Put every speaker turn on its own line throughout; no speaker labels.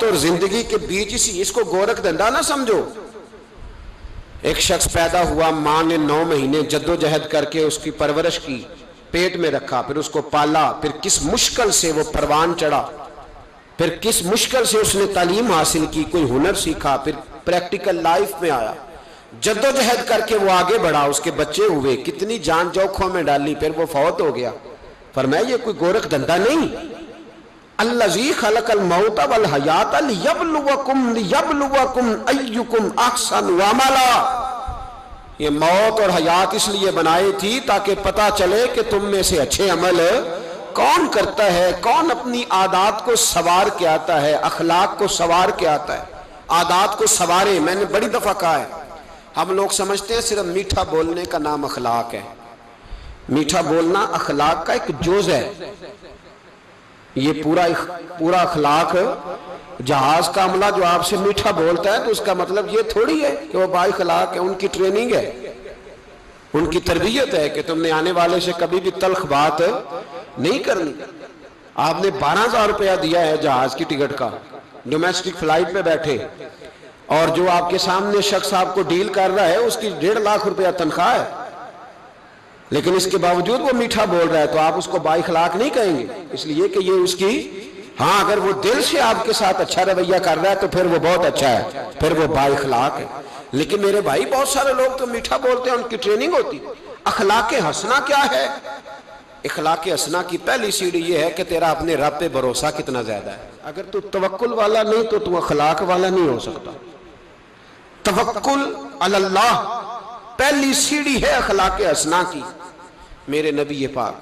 اور زندگی کے بیچ اسی، اس کو گورکھ دھندا نہ سمجھو۔ ایک شخص پیدا ہوا، ماں نے 9 مہینے جدوجہد کر کے اس کی پرورش کی، پیٹ میں رکھا، پھر اس کو پالا، پھر کس مشکل سے وہ پروان چڑھا، پھر کس مشکل سے اس نے تعلیم حاصل کی، کوئی ہنر سیکھا، پھر پریکٹیکل لائف میں آیا، جدوجہد کر کے وہ آگے بڑھا، اس کے بچے ہوئے، کتنی جان جوکھوں میں ڈالی، پھر وہ فوت ہو گیا۔ فرمایا یہ کوئی گورکھ دھندا نہیں۔ الذی خلق الموت والحیات لیبلوکم ایکم احسن عملا، یہ موت اور حیات اس لیے بنائی تھی تاکہ پتہ چلے کہ تم میں سے اچھے عمل کون کرتا ہے، کون اپنی عادات کو سوار کے آتا ہے، اخلاق کو سوار کے آتا ہے، عادات کو سوارے۔ میں نے بڑی دفعہ کہا ہے، ہم لوگ سمجھتے ہیں صرف میٹھا بولنے کا نام اخلاق ہے۔ میٹھا بولنا اخلاق کا ایک جز ہے۔ یہ پورا اخلاق، جہاز کا عملہ جو آپ سے میٹھا بولتا ہے تو اس کا مطلب یہ تھوڑی ہے کہ وہ با اخلاق ہے۔ ان کی ٹریننگ ہے، ان کی تربیت ہے کہ تم نے آنے والے سے کبھی بھی تلخ بات نہیں کرنی۔ آپ نے 12,000 روپیہ دیا ہے جہاز کی ٹکٹ کا، ڈومیسٹک فلائٹ پہ بیٹھے، اور جو آپ کے سامنے شخص آپ کو ڈیل کر رہا ہے اس کی 1.5 لاکھ روپیہ تنخواہ ہے، لیکن اس کے باوجود وہ میٹھا بول رہا ہے تو آپ اس کو با اخلاق نہیں کہیں گے، اس لیے کہ یہ اس کی، ہاں اگر وہ دل سے آپ کے ساتھ اچھا رویہ کر رہا ہے تو پھر وہ بہت اچھا ہے، پھر وہ با اخلاق ہے۔ لیکن میرے بھائی بہت سارے لوگ تو میٹھا بولتے ہیں، ان کی ٹریننگ ہوتی۔ اخلاق حسنہ کیا ہے؟ اخلاق حسنہ کی پہلی سیڑھی یہ ہے کہ تیرا اپنے رب پہ بھروسہ کتنا زیادہ ہے۔ اگر تو توکل والا نہیں تو تو اخلاق والا نہیں ہو سکتا۔ توکل علی اللہ پہلی سیڑھی ہے اخلاق حسنہ کی۔ میرے نبی پاک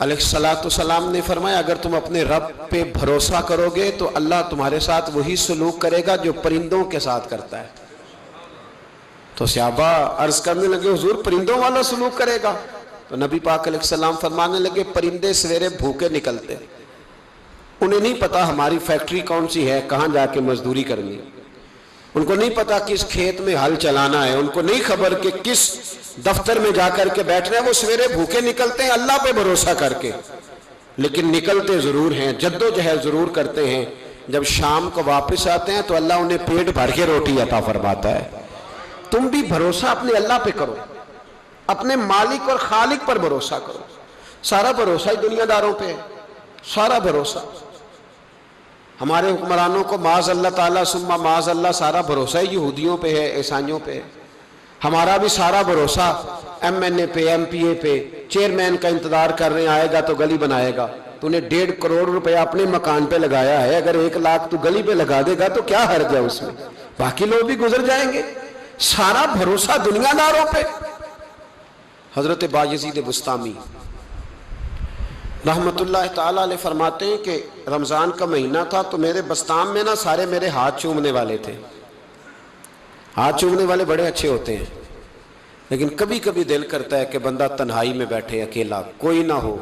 علیہ السلام نے فرمایا اگر تم اپنے رب پہ بھروسہ کرو گے تو اللہ تمہارے ساتھ وہی سلوک کرے گا جو پرندوں کے ساتھ کرتا ہے۔ تو صحابہ عرض کرنے لگے حضور پرندوں والا سلوک کرے گا؟ تو نبی پاک علیہ السلام فرمانے لگے پرندے سویرے بھوکے نکلتے، انہیں نہیں پتا ہماری فیکٹری کون سی ہے، کہاں جا کے مزدوری کرنی، ان کو نہیں پتا کس کھیت میں ہل چلانا ہے، ان کو نہیں خبر کہ کس دفتر میں جا کر کے بیٹھنا ہے، وہ سویرے بھوکے نکلتے ہیں اللہ پہ بھروسہ کر کے، لیکن نکلتے ضرور ہیں، جدوجہد ضرور کرتے ہیں۔ جب شام کو واپس آتے ہیں تو اللہ انہیں پیٹ بھر کے روٹی عطا فرماتا ہے۔ تم بھی بھروسہ اپنے اللہ پہ کرو، اپنے مالک اور خالق پر بھروسہ کرو۔ سارا بھروسہ ہی دنیا داروں پہ ہے، سارا بھروسہ۔ ہمارے حکمرانوں کو معاذ اللہ تعالیٰ ثم معاذ اللہ سارا بھروسہ ہی یہودیوں پہ ہے، عیسائیوں پہ ہے۔ ہمارا بھی سارا بھروسہ ایم این اے پہ، ایم پی اے پہ، چیئرمین کا انتظار کر رہے ہیں، آئے گا تو گلی بنائے گا۔ تو نے 1.5 کروڑ روپے اپنے مکان پہ لگایا ہے، اگر 1 لاکھ تو گلی پہ لگا دے گا تو کیا حرج ہے اس میں، باقی لوگ بھی گزر جائیں گے۔ سارا بھروسہ دنیا داروں پہ۔ حضرت بایزید بسطامی رحمت اللہ تعالیٰ علیہ فرماتے ہیں کہ رمضان کا مہینہ تھا تو میرے بستان میں نا سارے میرے ہاتھ چومنے والے تھے۔ ہاتھ چومنے والے بڑے اچھے ہوتے ہیں، لیکن کبھی کبھی دل کرتا ہے کہ بندہ تنہائی میں بیٹھے اکیلا، کوئی نہ ہو،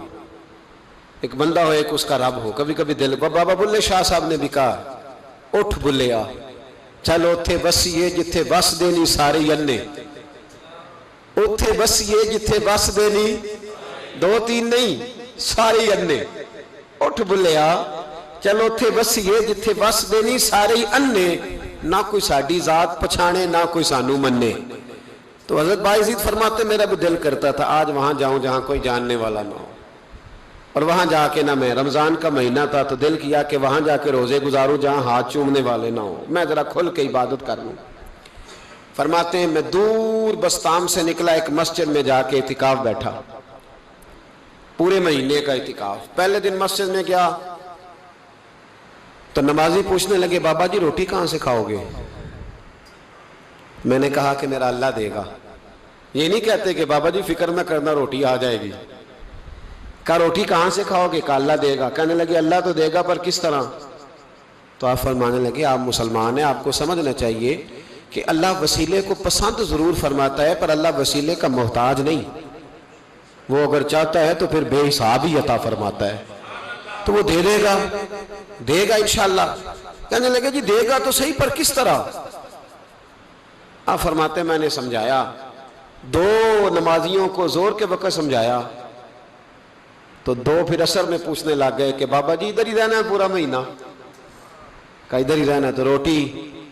ایک بندہ ہو، ایک اس کا رب ہو۔ کبھی کبھی دل، بابا بلے شاہ صاحب نے بھی کہا اٹھ بلیا چل اوتھے بسیے جتھے بس دینی ساری انے، اوتھے بسیے جتھے بس دینی 2-3 نہیں ساری انے، اٹھ بلیا چل اوتھے بسیے جتھے بس دینی ساری انے، نہ کوئی ساڈی ذات پچھانے نہ کوئی سانو منے۔ تو حضرت بایزید فرماتے میرا بھی دل کرتا تھا آج وہاں جاؤں جہاں کوئی جاننے والا نہ ہو، اور وہاں جا کے نہ، میں رمضان کا مہینہ تھا تو دل کیا کہ وہاں جا کے روزے گزاروں جہاں ہاتھ چومنے والے نہ ہوں، میں ذرا کھل کے عبادت کر لوں۔ فرماتے ہیں میں دور بستام سے نکلا، ایک مسجد میں جا کے اعتکاف بیٹھا، پورے مہینے کا اعتکاف۔ پہلے دن مسجد میں گیا تو نمازی پوچھنے لگے بابا جی روٹی کہاں سے کھاؤ گے؟ میں نے کہا کہ میرا اللہ دے گا۔ یہ نہیں کہتے کہ بابا جی فکر نہ کرنا روٹی آ جائے گی۔ کہا روٹی کہاں سے کھاؤ گے؟ کہا اللہ دے گا۔ کہنے لگے اللہ تو دے گا پر کس طرح؟ تو آپ فرمانے لگے آپ مسلمان ہیں، آپ کو سمجھنا چاہیے کہ اللہ وسیلے کو پسند ضرور فرماتا ہے پر اللہ وسیلے کا محتاج نہیں، وہ اگر چاہتا ہے تو پھر بے حساب ہی عطا فرماتا ہے، تو وہ دے دے گا، دے گا انشاءاللہ۔ کہنے لگے جی دے گا تو صحیح پر کس طرح؟ آپ فرماتے میں نے سمجھایا، 2 نمازیوں کو زور کے وقت سمجھایا تو 2 پھر عصر میں پوچھنے لگ گئے کہ بابا جی ادھر ہی رہنا ہے پورا مہینہ؟ کہا ادھر ہی رہنا تو روٹی؟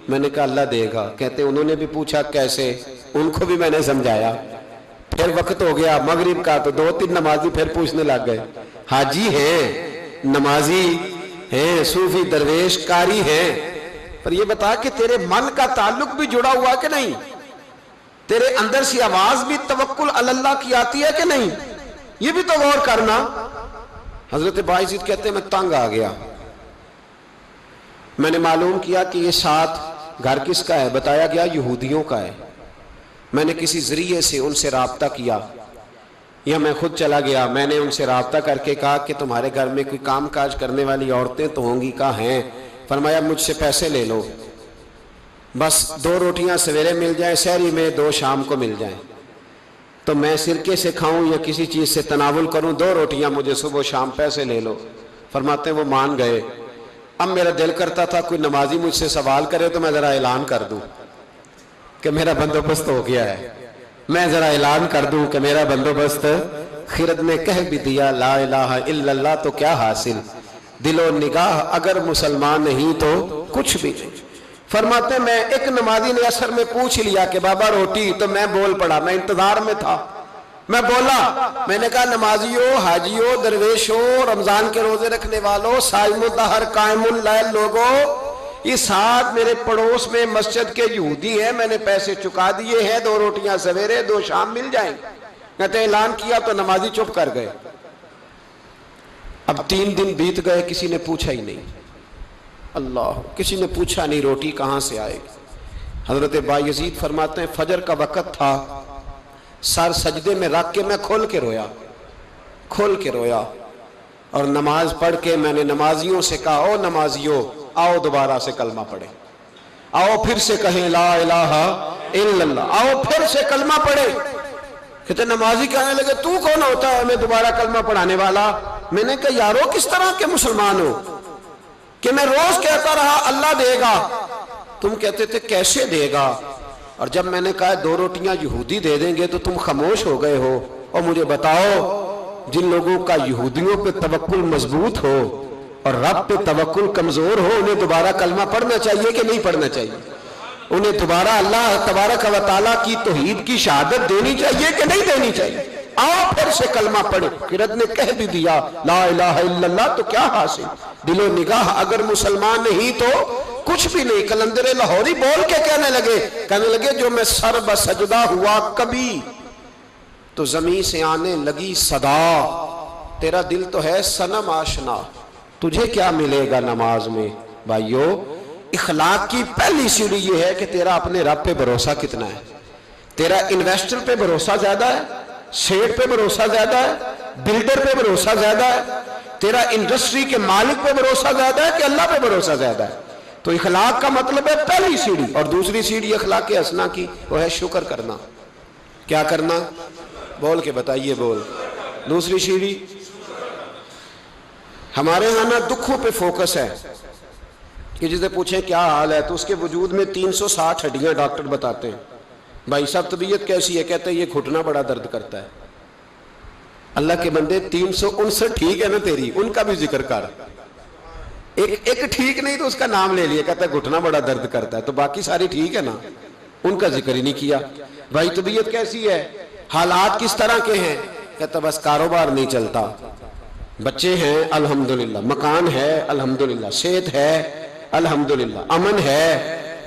میں نے کہا اللہ دے گا. کہتے انہوں نے بھی پوچھا کیسے, ان کو بھی میں نے سمجھایا. پھر وقت ہو گیا مغرب کا, تو 2-3 نمازی پھر پوچھنے لگ گئے. حاجی ہیں, نمازی ہیں, صوفی درویش قاری ہیں, پر یہ بتا کہ تیرے من کا تعلق بھی جڑا ہوا کہ نہیں؟ تیرے اندر سی آواز بھی توکل علی اللہ کی آتی ہے کہ نہیں؟ یہ بھی تو غور کرنا. حضرت باعزید کہتے ہیں میں تنگ آ گیا. میں نے معلوم کیا کہ یہ 7 گھر کس کا ہے؟ بتایا گیا یہودیوں کا ہے. میں نے کسی ذریعے سے ان سے رابطہ کیا, یا میں خود چلا گیا. میں نے ان سے رابطہ کر کے کہا کہ تمہارے گھر میں کوئی کام کاج کرنے والی عورتیں تو ہوں گی؟ کہا ہیں. فرمایا مجھ سے پیسے لے لو, بس 2 روٹیاں سویرے مل جائیں سحری میں, 2 شام کو مل جائیں, تو میں سرکے سے کھاؤں یا کسی چیز سے تناول کروں, 2 روٹیاں مجھے صبح شام پیسے لے لو. فرماتے ہیں وہ مان گئے. اب میرا دل کرتا تھا کوئی نمازی مجھ سے سوال کرے تو میں ذرا اعلان کر دوں کہ میرا بندوبست ہو گیا ہے. میں ذرا اعلان کر دوں کہ میرا بندوبست, خرد نے کہہ بھی دیا لا الہ الا اللہ تو کیا حاصل, دل و نگاہ اگر مسلمان نہیں تو کچھ بھی نہیں. فرماتے میں ایک نمازی نے اثر میں پوچھ لیا کہ بابا روٹی, تو میں بول پڑا. میں انتظار میں تھا, میں بولا. میں نے کہا نمازیوں, حاجیوں, درویشوں, رمضان کے روزے رکھنے والوں, صائم الدہر قائم اللیل لوگوں, یہ 7 میرے پڑوس میں مسجد کے یہودی ہیں, میں نے پیسے چکا دیے ہیں, 2 روٹیاں سویرے 2 شام مل جائیں. کہتے اعلان کیا تو نمازی چپ کر گئے. اب 3 دن بیت گئے, کسی نے پوچھا ہی نہیں. اللہ, کسی نے پوچھا نہیں روٹی کہاں سے آئے گی. حضرت بایزید فرماتے ہیں فجر کا وقت تھا, سر سجدے میں رکھ کے میں کھول کے رویا, اور نماز پڑھ کے میں نے نمازیوں سے کہا او نمازیوں آؤ دوبارہ سے کلمہ پڑھیں, آؤ پھر سے کہیں لا الہ الا اللہ, آؤ پھر سے کلمہ پڑھیں. کہتے نمازی کہنے لگے تو کون ہوتا ہے ہمیں دوبارہ کلمہ پڑھانے والا؟ میں نے کہا یارو کس طرح کے مسلمان ہو کہ میں روز کہتا رہا اللہ دے گا, تم کہتے تھے کیسے دے گا, اور جب میں نے کہا 2 روٹیاں یہودی دے دیں گے تو تم خاموش ہو گئے ہو. اور مجھے بتاؤ جن لوگوں کا یہودیوں پہ توکل مضبوط ہو اور رب پہ توکل کمزور ہو, انہیں دوبارہ کلمہ پڑھنا چاہیے کہ نہیں پڑھنا چاہیے؟ انہیں دوبارہ اللہ تبارک و تعالیٰ کی توحید کی شہادت دینی چاہیے کہ نہیں دینی چاہیے؟ آؤ پھر سے کلمہ پڑھیں. قرت نے کہہ بھی دیا لا الہ الا اللہ تو کیا حاصل, دل و نگاہ اگر مسلمان نہیں تو کچھ بھی نہیں. قلندر لاہوری بول کے کہنے لگے جو میں سر بسجدہ ہوا کبھی تو زمین سے آنے لگی صدا, تیرا دل تو ہے صنم آشنا, تجھے کیا ملے گا نماز میں؟ بھائیو, اخلاق کی پہلی سیڑھی یہ ہے کہ تیرا اپنے رب پہ بھروسہ کتنا ہے. تیرا انویسٹر پہ بھروسہ زیادہ ہے, شیٹ پہ بھروسہ زیادہ ہے, بلڈر پہ بھروسہ زیادہ ہے, تیرا انڈسٹری کے مالک پہ بھروسہ زیادہ ہے کہ اللہ پہ بھروسہ زیادہ ہے؟ تو اخلاق کا مطلب ہے پہلی سیڑھی. اور دوسری سیڑھی اخلاق حسنہ کی وہ ہے شکر کرنا. کیا کرنا؟ بول کے بتائیے, بول. دوسری سیڑھی ہمارے ہاں نا دکھوں پہ فوکس ہے کہ جسے پوچھیں کیا حال ہے تو اس کے وجود میں 360 ہڈیاں ڈاکٹر بتاتے ہیں. بھائی صاحب طبیعت کیسی ہے؟ کہتے ہیں یہ گھٹنا بڑا درد کرتا ہے. اللہ کے بندے 359 ٹھیک ہے نا تیری, ان کا بھی ذکر کر. ایک ٹھیک نہیں تو اس کا نام لے لیا, کہتا ہے گھٹنا بڑا درد کرتا ہے, تو باقی ساری ٹھیک ہے نا, ان کا ذکر ہی نہیں کیا. بھائی طبیعت کیسی ہے, حالات کس طرح کے ہیں؟ کہتا بس کاروبار نہیں چلتا, بچے ہیں الحمدللہ, مکان ہے الحمدللہ, صحت ہے الحمدللہ, امن ہے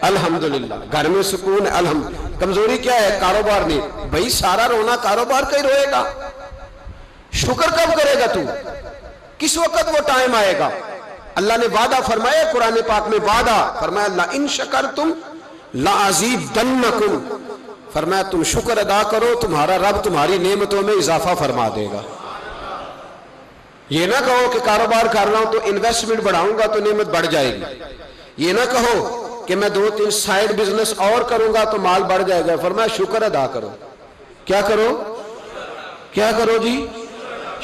الحمدللہ, گھر میں سکون ہے الحمدللہ. کمزوری کیا ہے؟ کاروبار نہیں. بھائی سارا رونا کاروبار کا ہی روئے گا, شکر کب کرے گا تو؟ کس وقت وہ ٹائم آئے گا؟ اللہ نے وعدہ فرمایا قرآن پاک میں, وعدہ فرمایا لَإِن شَكَرْتُمْ لَأَزِيدَنَّكُمْ, فرمایا تم شکر ادا کرو تمہارا رب تمہاری نعمتوں میں اضافہ فرما دے گا. یہ نہ کہو کہ کاروبار کر رہا ہوں تو انویسٹمنٹ بڑھاؤں گا تو نعمت بڑھ جائے گی. یہ نہ کہو کہ میں 2-3 سائیڈ بزنس اور کروں گا تو مال بڑھ جائے گا. فرمایا شکر ادا کرو. کیا کرو؟ کیا کرو جی؟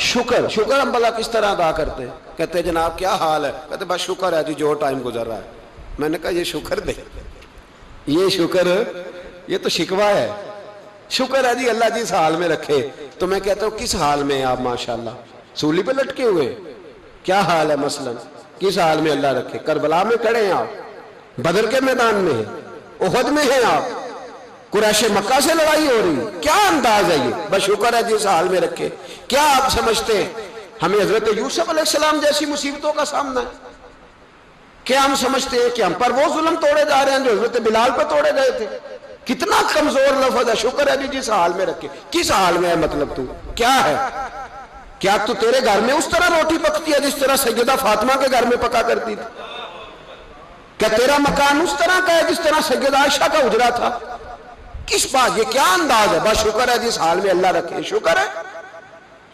شکر. شکر ہم بھلا کس طرح ادا کرتے ہیں؟ کہتے ہیں جناب کیا حال ہے؟ کہتے بس شکر ہے جی جو ٹائم گزر رہا ہے. میں نے کہا یہ شکر دے, یہ شکر, یہ تو شکوہ ہے. شکر ہے جی اللہ جس حال میں رکھے. تو میں کہتا ہوں کس حال میں آپ ماشاءاللہ سولی پہ لٹکے ہوئے, کیا حال ہے مثلا, کس حال میں اللہ رکھے؟ کربلا میں کھڑے ہیں آپ, بدر کے میدان میں ہے، احد میں ہیں آپ، قریش مکہ سے لڑائی ہو رہی، کیا انداز ہے یہ؟ بس شکر ہے جس حال میں رکھے۔ کیا آپ سمجھتے ہیں ہمیں حضرت یوسف علیہ السلام جیسی مصیبتوں کا سامنا ہے؟ کیا ہم سمجھتے ہیں کہ ہم پر وہ ظلم توڑے جا رہے ہیں جو حضرت بلال پر توڑے گئے تھے؟ کتنا کمزور لفظ ہے، شکر ہے جس حال میں رکھے۔ کس حال میں ہے مطلب تو کیا ہے؟ کیا تو تیرے گھر میں اس طرح روٹی پکتی ہے جس طرح سیدہ فاطمہ کے گھر میں پکا کرتی تھی؟ کیا تیرا مکان اس طرح کا ہے جس طرح سیدہ عائشہ کا حجرہ تھا؟ کس بات، یہ کیا انداز ہے؟ بس شکر ہے جس حال میں اللہ رکھے، شکر ہے۔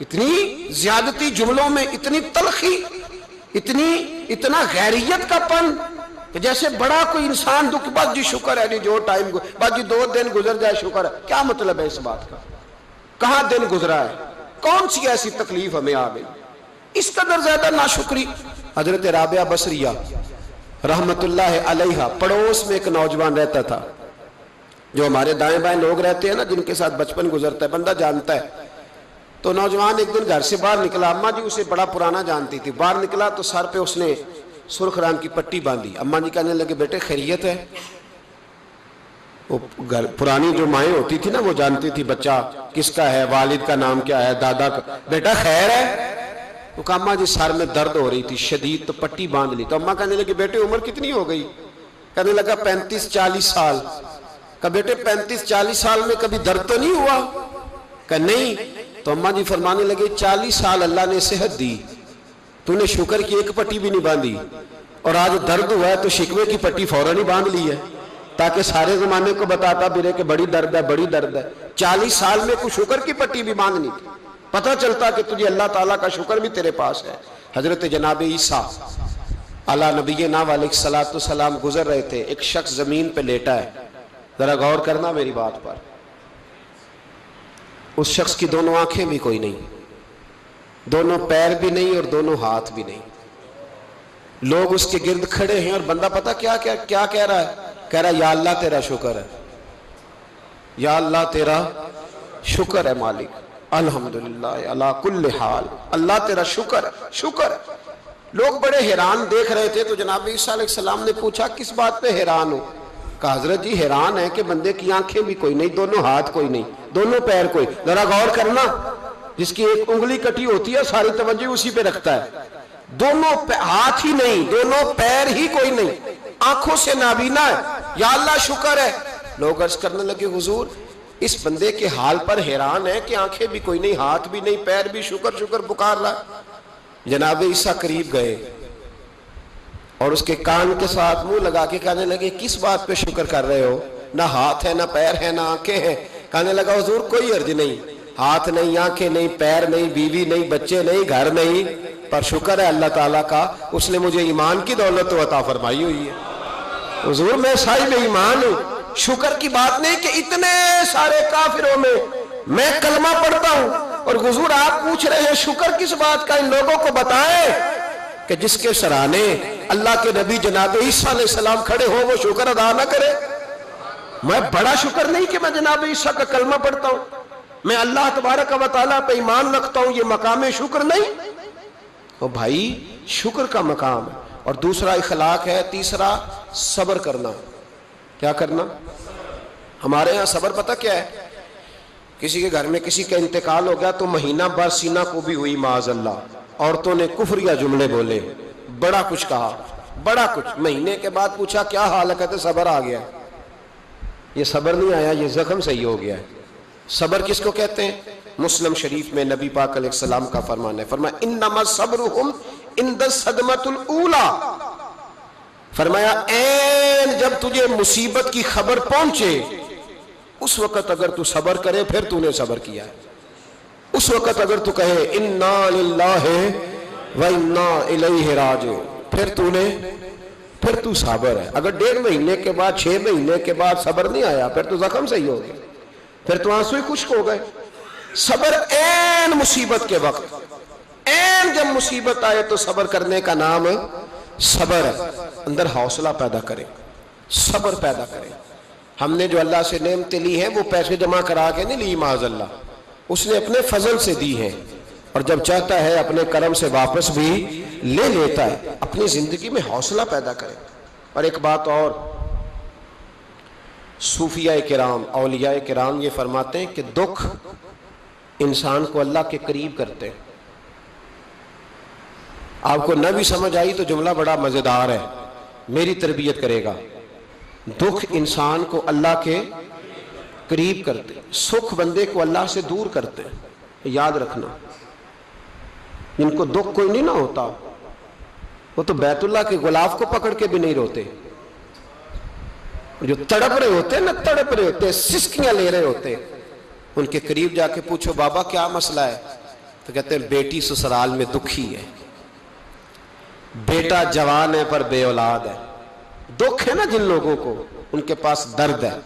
اتنی زیادتی جملوں میں، اتنی تلخی، اتنا غیریت کا پن کہ جیسے بڑا کوئی انسان دکھ، بس جی شکر ہے جی جو ٹائم، بس جی 2 دن گزر جائے شکر ہے۔ کیا مطلب ہے اس بات کا؟ کہاں دن گزرا ہے؟ کون سی ایسی تکلیف ہمیں آ گئی؟ اس قدر زیادہ ناشکری۔ حضرت رابعہ بصریہ رحمت اللہ علیہا، پڑوس میں ایک نوجوان رہتا تھا، جو ہمارے دائیں بائیں لوگ رہتے ہیں نا، جن کے ساتھ بچپن گزرتا ہے بندہ جانتا ہے۔ تو نوجوان ایک دن گھر سے باہر نکلا، اماں جی اسے بڑا پرانا جانتی تھی، باہر نکلا تو سر پہ اس نے سرخ رنگ کی پٹی باندھی۔ اماں جی کہنے لگے بیٹے خیریت ہے؟ وہ پرانی جو مائیں ہوتی تھی نا، وہ جانتی تھی بچہ کس کا ہے، والد کا نام کیا ہے، دادا کا، بیٹا خیر ہے؟ وہ کہا اماں جی سر میں درد ہو رہی تھی شدید، تو پٹی باندھ لی۔ تو اماں کہنے لگی بیٹے عمر کتنی ہو گئی؟ کہنے لگا 35-40 سال۔ کہا بیٹے 35-40 سال میں کبھی درد تو نہیں ہوا؟ کہا نہیں۔ تو اماں جی فرمانے لگے 40 سال اللہ نے صحت دی، تو نے شکر کی ایک پٹی بھی نہیں باندھی، اور آج درد ہوا ہے تو شکوے کی پٹی فوراً ہی باندھ لی ہے، تاکہ سارے زمانے کو بتاتا بھی کہ بڑی درد ہے، بڑی درد ہے۔ 40 سال میں کوئی شکر کی پٹی بھی باندھنی تھی، پتہ چلتا کہ تجھے اللہ تعالیٰ کا شکر بھی تیرے پاس ہے۔ حضرت جناب عیسیٰ علیہ نبینا علیہ الصلوۃ والسلام گزر رہے تھے، ایک شخص زمین پہ لیٹا ہے، ذرا غور کرنا میری بات پر۔ اس شخص کی دونوں آنکھیں بھی کوئی نہیں، دونوں پیر بھی نہیں، اور دونوں ہاتھ بھی نہیں۔ لوگ اس کے گرد کھڑے ہیں، اور بندہ پتہ کیا کہہ رہا ہے؟ کہہ رہا ہے یا اللہ تیرا شکر ہے، یا اللہ تیرا شکر ہے مالک، الحمدللہ علی کل حال، اللہ تیرا شکر ہے، شکر ہے۔ لوگ بڑے حیران دیکھ رہے تھے، تو جناب عیسیٰ علیہ السلام نے پوچھا کس بات پہ حیران ہو؟ کہا حضرت جی حیران ہے کہ بندے کی آنکھیں بھی کوئی نہیں، دونوں ہاتھ کوئی نہیں، دونوں پیر کوئی، ذرا غور کرنا، جس کی ایک انگلی کٹی ہوتی ہے ساری توجہ اسی پہ رکھتا ہے، دونوں ہاتھ ہی نہیں، دونوں پیر ہی کوئی نہیں، آنکھوں سے نابینا ہے، یا اللہ شکر ہے۔ لوگ عرض کرنے لگے حضور اس بندے کے حال پر حیران ہے کہ آنکھیں بھی کوئی نہیں، ہاتھ بھی نہیں، پیر بھی، شکر شکر پکار رہا۔ جناب عیسیٰ قریب گئے اور اس کے کان کے ساتھ منہ لگا کے کہنے لگے کس بات پہ شکر کر رہے ہو؟ نہ ہاتھ ہے، نہ پیر ہے، نہ آنکھیں ہیں۔ کہنے لگا حضور کوئی عرض نہیں، ہاتھ نہیں، آنکھیں نہیں، پیر نہیں، بیوی نہیں، بچے نہیں، گھر نہیں، پر شکر ہے اللہ تعالیٰ کا، اس نے مجھے ایمان کی دولت عطا فرمائی ہوئی ہے۔ حضور میں صاحب ایمان ہوں، شکر کی بات نہیں کہ اتنے سارے کافروں میں کلمہ پڑھتا ہوں، اور حضور آپ پوچھ رہے ہیں شکر کس بات کا؟ ان لوگوں کو بتائیں کہ جس کے سرانے اللہ کے نبی جناب عیسیٰ علیہ السلام کھڑے ہو وہ شکر ادا نہ کرے۔ میں بڑا شکر نہیں کہ میں جناب عیسیٰ کا کلمہ پڑھتا ہوں، میں اللہ تبارک و تعالیٰ پہ ایمان رکھتا ہوں، یہ مقام شکر نہیں؟ او بھائی شکر کا مقام ہے، اور دوسرا اخلاق ہے، تیسرا صبر کرنا۔ کیا کرنا؟ ہمارے ہاں صبر پتہ کیا ہے؟ کسی کے گھر میں کسی کا انتقال ہو گیا تو مہینہ بھر سینہ کو بھی ہوئی معاذ اللہ، عورتوں نے کفریہ جملے بولے، بڑا کچھ کہا، بڑا کچھ، مہینے کے بعد پوچھا کیا حال ہے؟ کہتے صبر آ گیا۔ یہ صبر نہیں آیا، یہ زخم صحیح ہو گیا ہے۔ صبر کس کو کہتے ہیں؟ مسلم شریف میں نبی پاک علیہ السلام کا فرمان ہے، فرمایا انما صبرہم عند الصدمۃ الاولی، فرمایا این جب تجھے مصیبت کی خبر پہنچے اس وقت اگر تو صبر کرے پھر تو نے صبر کیا ہے، اس وقت اگر تو کہے انا للہ و انا الیہ راجعون پھر تو صابر ہے۔ اگر 1.5 مہینے کے بعد 6 مہینے کے بعد صبر نہیں آیا پھر تو زخم صحیح ہو گیا، پھر تو آنسو ہی خشک ہو گئے۔ صبر این مصیبت کے وقت، این جب مصیبت آئے تو صبر کرنے کا نام صبر ہے۔ اندر حوصلہ پیدا کرے، صبر پیدا کرے۔ ہم نے جو اللہ سے نعمتیں لی ہیں وہ پیسے جمع کرا کے نہیں لی معاذ اللہ، اس نے اپنے فضل سے دی ہیں، اور جب چاہتا ہے اپنے کرم سے واپس بھی لے لیتا ہے۔ اپنی زندگی میں حوصلہ پیدا کرے، اور ایک بات اور، صوفیاء کرام، اولیاء کرام یہ فرماتے ہیں کہ دکھ انسان کو اللہ کے قریب کرتے ہیں۔ آپ کو نہ بھی سمجھ آئی تو جملہ بڑا مزیدار ہے، میری تربیت کرے گا۔ دکھ انسان کو اللہ کے قریب کرتے، سکھ بندے کو اللہ سے دور کرتے، یاد رکھنا۔ جن کو دکھ کوئی نہیں نہ ہوتا وہ تو بیت اللہ کے غلاف کو پکڑ کے بھی نہیں روتے، جو تڑپ رہے ہوتے ہیں نا، تڑپ رہے ہوتے ہیں، سسکیاں لے رہے ہوتے ہیں، ان کے قریب جا کے پوچھو بابا کیا مسئلہ ہے، تو کہتے ہیں بیٹی سسرال میں دکھی ہے، بیٹا جوان ہے پر بے اولاد ہے۔ دکھ ہے نا جن لوگوں کو، ان کے پاس درد ہے،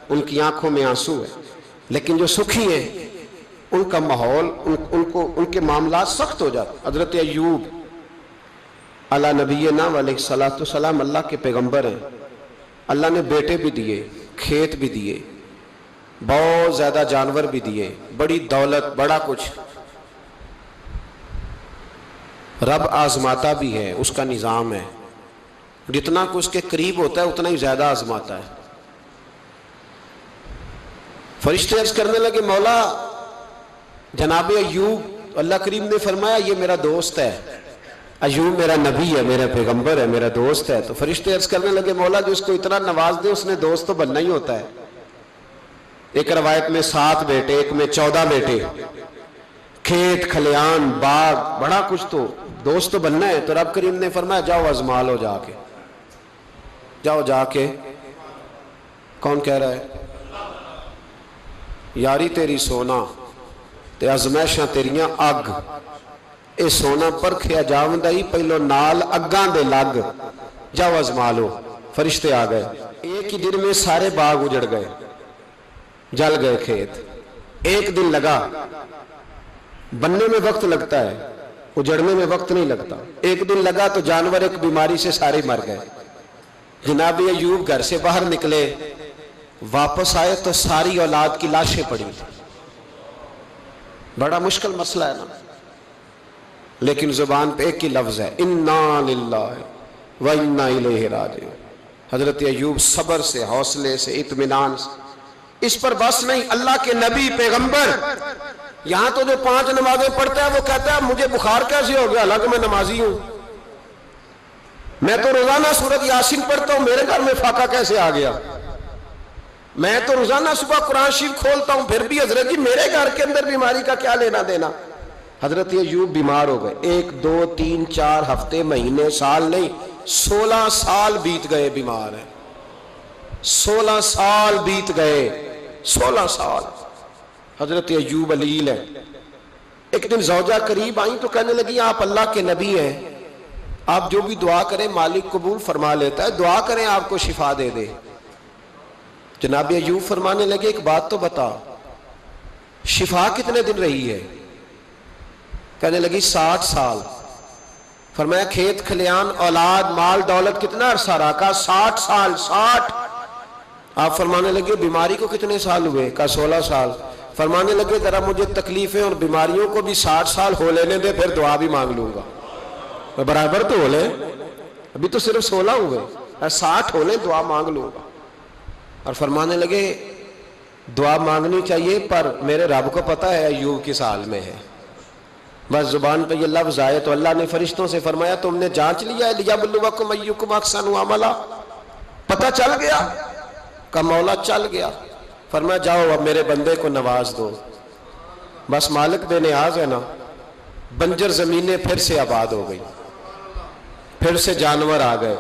ان کی آنکھوں میں آنسو ہے، لیکن جو سکھی ہیں ان کا ماحول، ان کے معاملات سخت ہو جاتے۔ حضرت ایوب علی نبینا علیہ الصلوۃ والسلام اللہ کے پیغمبر ہیں، اللہ نے بیٹے بھی دیے، کھیت بھی دیے، بہت زیادہ جانور بھی دیے، بڑی دولت، بڑا کچھ۔ رب آزماتا بھی ہے، اس کا نظام ہے، جتنا کہ اس کے قریب ہوتا ہے اتنا ہی زیادہ آزماتا ہے۔ فرشتے عرض کرنے لگے مولا جناب ایوب، اللہ کریم نے فرمایا یہ میرا دوست ہے، ایوب میرا نبی ہے، میرا پیغمبر ہے، میرا دوست ہے۔ تو فرشتے عرض کرنے لگے مولا جو اس کو اتنا نواز دے اس نے دوست تو بننا ہی ہوتا ہے۔ ایک روایت میں 7 بیٹے، ایک میں 14 بیٹے، کھیت کھلیان باغ بڑا کچھ، تو دوست تو بننا ہے۔ تو رب کریم نے فرمایا جاؤ آزما لو، جا کے جاؤ، جا کے۔ کون کہہ رہا ہے؟ یاری تیری سونا تے ازمائشاں تیریاں اگ، اے سونا پرکھیا جاوندا ہی پہلو نال اگاں دے لگ، جاؤ آزما لو۔ فرشتے آ گئے، ایک ہی دن میں سارے باغ اجڑ گئے، جل گئے کھیت۔ ایک دن لگا، بننے میں وقت لگتا ہے، اجڑنے میں وقت نہیں لگتا۔ ایک دن لگا تو جانور ایک بیماری سے سارے مر گئے۔ جناب ایوب گھر سے باہر نکلے، واپس آئے تو ساری اولاد کی لاشیں پڑی۔ بڑا مشکل مسئلہ ہے نا، لیکن زبان پہ ایک ہی لفظ ہے، انا للہ و انا الیہ راجعون۔ حضرت ایوب صبر سے، حوصلے سے، اطمینان سے، اس پر بس نہیں، اللہ کے نبی پیغمبر، یہاں تو جو 5 نمازیں پڑھتا ہے وہ کہتا ہے مجھے بخار کیسے ہو گیا، حالانکہ میں نمازی ہوں، میں تو روزانہ سورۃ یاسین پڑھتا ہوں، میرے گھر میں فاقہ کیسے آ گیا، میں تو روزانہ صبح قرآن شریف کھولتا ہوں، پھر بھی حضرت جی میرے گھر کے اندر بیماری کا کیا لینا دینا۔ حضرت ایوب بیمار ہو گئے، 1 2 3 4 ہفتے، مہینے، سال نہیں، 16 سال بیت گئے بیمار ہیں، 16 سال بیت گئے، 16 سال۔ حضرت ایوب علیل ہے۔ ایک دن زوجہ قریب آئیں تو کہنے لگی آپ اللہ کے نبی ہیں، آپ جو بھی دعا کریں مالک قبول فرما لیتا ہے، دعا کریں آپ کو شفا دے دے۔ جناب ایوب فرمانے لگے ایک بات تو بتا، شفا کتنے دن رہی ہے؟ کہنے لگی 60 سال۔ فرمایا کھیت کھلیان اولاد مال دولت کتنا عرصہ رہا؟ کہا 60 سال۔ 60۔ آپ فرمانے لگے بیماری کو کتنے سال ہوئے؟ کہا 16 سال۔ فرمانے لگے ذرا مجھے تکلیفیں اور بیماریوں کو بھی 60 سال ہو لینے دے، پھر دعا بھی مانگ لوں گا۔ برابر تو ہو لے، ابھی تو صرف 16 ہوئے، 60 ہو لیں دعا مانگ لوں گا۔ اور فرمانے لگے دعا مانگنی چاہیے پر میرے رب کو پتہ ہے ایوب کس حال میں ہے، بس زبان پہ یہ لفظ آئے تو اللہ نے فرشتوں سے فرمایا تم نے جانچ لیا ہے لیبلوکم ایکم احسن عملا، پتہ چل گیا؟ کہ مولا چل گیا۔ فرمایا جاؤ اب میرے بندے کو نواز دو، بس مالک بے نیاز ہے نا۔ بنجر زمینیں پھر سے آباد ہو گئی، پھر سے جانور آ گئے،